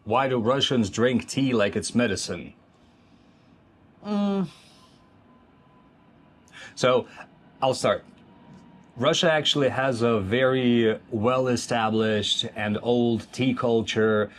Why do Russians drink tea like it's medicine? So, I'll start. Russia actually has a very well-established and old tea culture,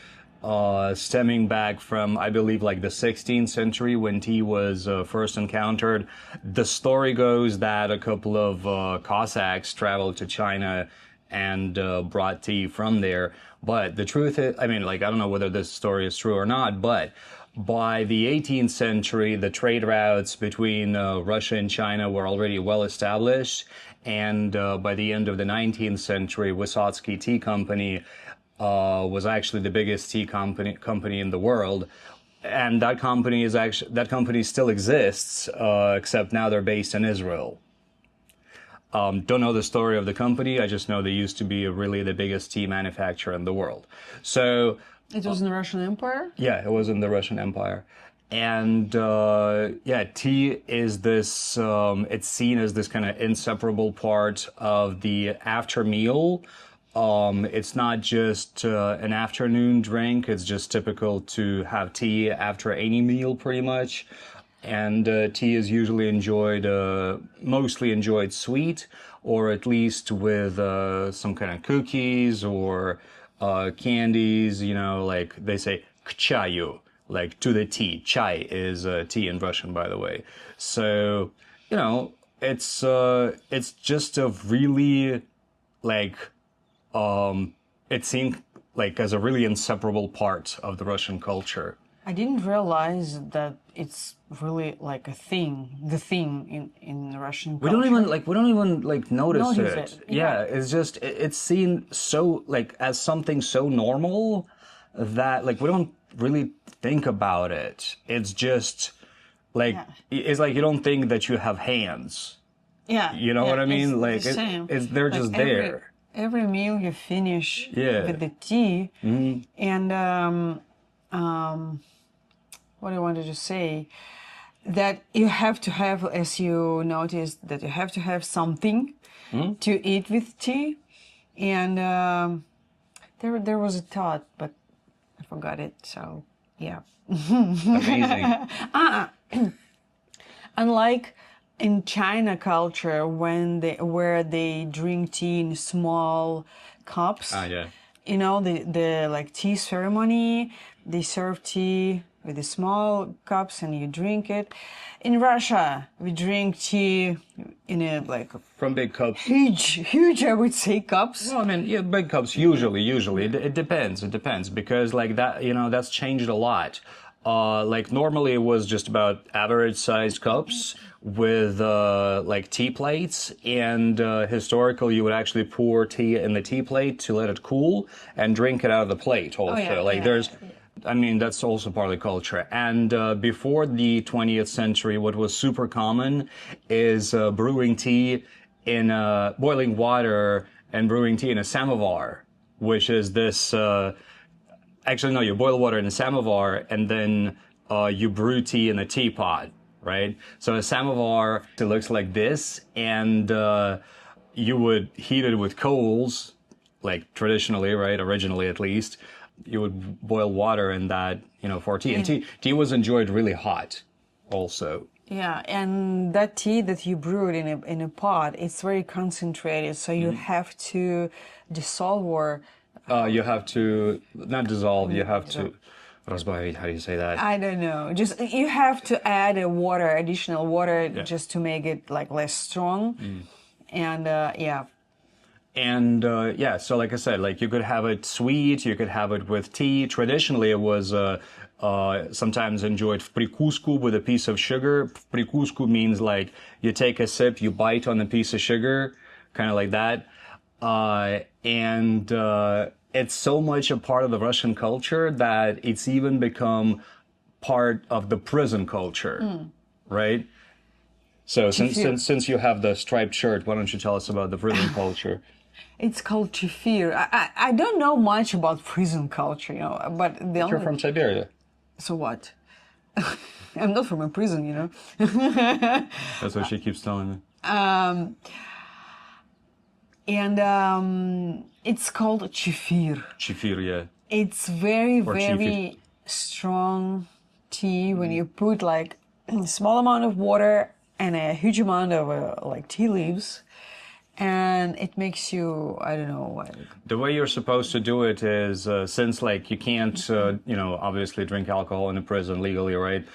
stemming back from, I believe, like the 16th century when tea was first encountered. The story goes that a couple of Cossacks traveled to China and brought tea from there. But the truth is, I mean, like, I don't know whether this story is true or not, but by the 18th century, the trade routes between Russia and China were already well established. And by the end of the 19th century, Wysotsky Tea Company was actually the biggest tea company in the world. And that company still exists, except now they're based in Israel. Don't know the story of the company. I just know they used to be really the biggest tea manufacturer in the world. So it was in the Russian Empire? yeah, it was in the Russian Empire. And yeah, tea is this, it's seen as this kind of inseparable part of the after meal. It's not just an afternoon drink, it's just typical to have tea after any meal pretty much. And tea is usually enjoyed, mostly enjoyed sweet, or at least with some kind of cookies or candies, you know, like they say, k chayu, like to the tea. Chai is tea in Russian, by the way. So, you know, it's just a really, like, it seemed like as a really inseparable part of the Russian culture. I didn't realize that it's really like a thing, the thing in Russian culture. We don't even like notice it. Yeah. Yeah, it's just it's seen so like as something so normal that like we don't really think about it. It's just like it's like you don't think that you have hands. Yeah. You know what I mean? It's Like the same. they're Like just there. Every meal you finish Yeah. with the tea, and what I wanted to say, that you have to have, as you noticed, that you have to have something to eat with tea, and there was a thought, but I forgot it. So yeah, Amazing. unlike in China culture, where they drink tea in small cups. Yeah. You know, the like tea ceremony, they serve tea with the small cups and you drink it. In Russia, we drink tea in a like From big cups. huge, I would say, cups. Well, I mean, yeah, big cups usually. It depends. It depends because like that, you know, that's changed a lot. Like normally it was just about average sized cups with like tea plates, and historically you would actually pour tea in the tea plate to let it cool and drink it out of the plate also. I mean, that's also part of the culture. And before the 20th century, what was super common is brewing tea in boiling water and brewing tea in a samovar, which is this. Actually, no, you boil water in a samovar and then you brew tea in a teapot, right? So a samovar, it looks like this, and you would heat it with coals, like traditionally, right? Originally, at least. You would boil water in that, you know, for tea. And tea was enjoyed really hot also. Yeah, and that tea that you brewed in a pot, it's very concentrated, so you have to dissolve or You have to, not dissolve, you have to, разбавить, how do you say that? I don't know. Just you have to add additional water, just to make it like less strong. And yeah. And yeah, so like I said, like you could have it sweet, you could have it with tea. Traditionally, it was sometimes enjoyed в прикуску with a piece of sugar. В прикуску means like you take a sip, you bite on a piece of sugar, kind of like that. And it's so much a part of the Russian culture that it's even become part of the prison culture, right? So since you have the striped shirt, why don't you tell us about the prison culture? It's called chefir. I don't know much about prison culture, you know, but You're from Siberia. So what? I'm not from a prison, you know. That's what she keeps telling me. And it's called chefir. Chefir, yeah. It's very, Or tea very strong tea when you put like a small amount of water and a huge amount of like tea leaves, and it makes you, I don't know, like, The way you're supposed to do it is, since like you can't, obviously drink alcohol in a prison legally, right?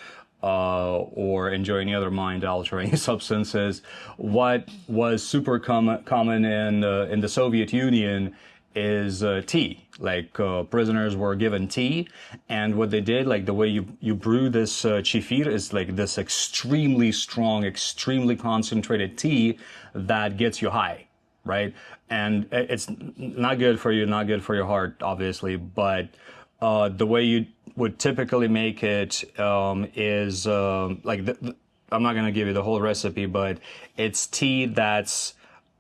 Or enjoy any other mind-altering substances. What was super common in the Soviet Union is tea. Like prisoners were given tea, and what they did, like the way you brew this chifir is like this extremely strong, extremely concentrated tea that gets you high, right? And it's not good for you, not good for your heart, obviously, but the way you would typically make it is like I'm not going to give you the whole recipe, but it's tea that's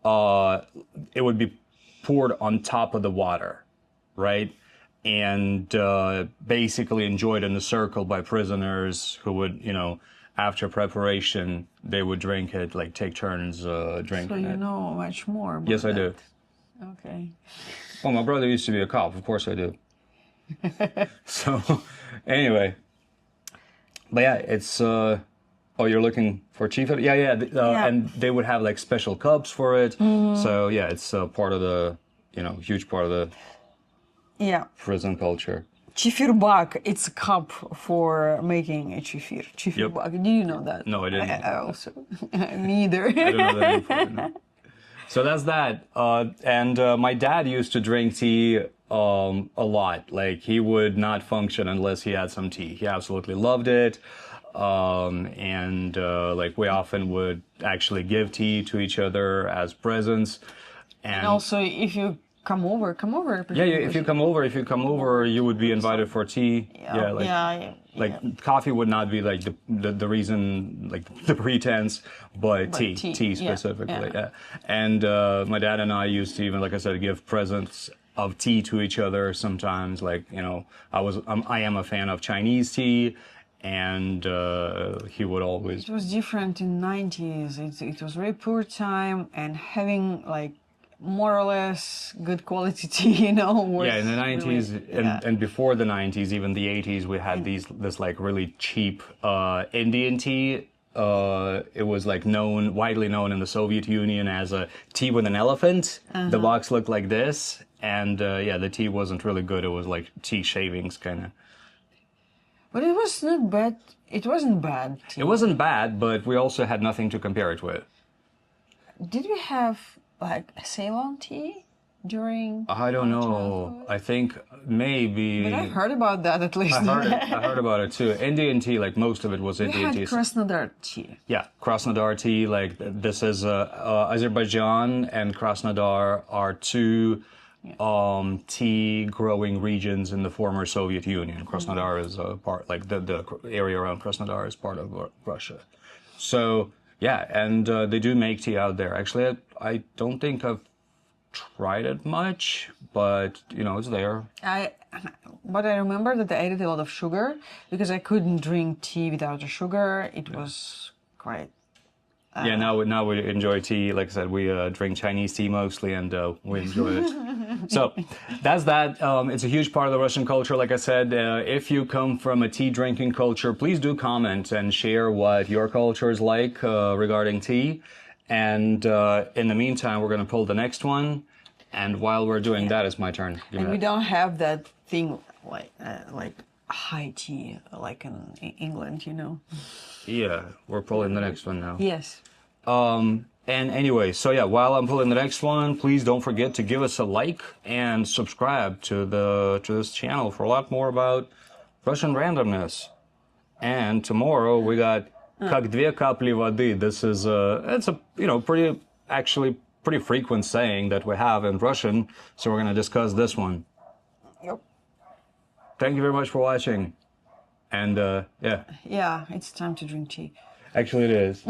it would be poured on top of the water, right? And basically enjoyed in a circle by prisoners who would, after preparation, they would drink it, like take turns drinking so you it. know much more about Yes, I do. that. Okay. Well, my brother used to be a cop. Of course I do. So, anyway. But yeah, it's... oh, you're looking for chief? Yeah, yeah. Yeah. And they would have like special cups for it. So, yeah, it's part of the, huge part of the Yeah. prison culture. Chifir bag, it's a cup for making a chifir. Chifir Yep. bag. Do you know that? No, I didn't. I also. Me either. I don't know that info, no. So that's that. And my dad used to drink tea a lot. Like he would not function unless he had some tea. He absolutely loved it. And like we often would actually give tea to each other as presents. And also, if you come over. Yeah, if you come over, you would be invited for tea. Yeah, Coffee would not be like the reason, like the pretense, but tea specifically. Yeah. And my dad and I used to even, like I said, give presents of tea to each other sometimes. Like, I am a fan of Chinese tea, and he would always. It was different in 90s. It was very poor time, and having like more or less good quality tea, was in the 90s really, and before the 90s, even the 80s, we had this like really cheap Indian tea. It was like widely known in the Soviet Union as a tea with an elephant. The box looked like this, and the tea wasn't really good. It was like tea shavings kind of. But it was not bad. It wasn't bad tea. It wasn't bad, but we also had nothing to compare it with. Did we have like Ceylon tea during? I don't know. childhood? I think maybe. But I've heard about that at least. I heard about it too. Indian tea, like most of it was We Indian had tea. Krasnodar tea. Yeah, Krasnodar tea. Like this is Azerbaijan and Krasnodar are two tea growing regions in the former Soviet Union. Krasnodar is a part, like the area around Krasnodar is part of Russia. So yeah, and they do make tea out there. Actually, I don't think I've tried it much, but it's there. But I remember that I added a lot of sugar because I couldn't drink tea without the sugar. It was quite. Now we enjoy tea. Like I said, we drink Chinese tea mostly, and we enjoy it. So that's that. It's a huge part of the Russian culture. Like I said, if you come from a tea drinking culture, please do comment and share what your culture is like regarding tea. And in the meantime, we're going to pull the next one. And while we're doing that, it's my turn. And we don't have that thing like high tea like in England, Yeah, we're pulling the next one now. Yes. And anyway, so yeah, while I'm pulling the next one, please don't forget to give us a like and subscribe to this channel for a lot more about Russian randomness. And tomorrow we got как две капли воды. This is it's a pretty frequent saying that we have in Russian. So we're going to discuss this one. Yep. Thank you very much for watching. And yeah. Yeah, it's time to drink tea. Actually, it is.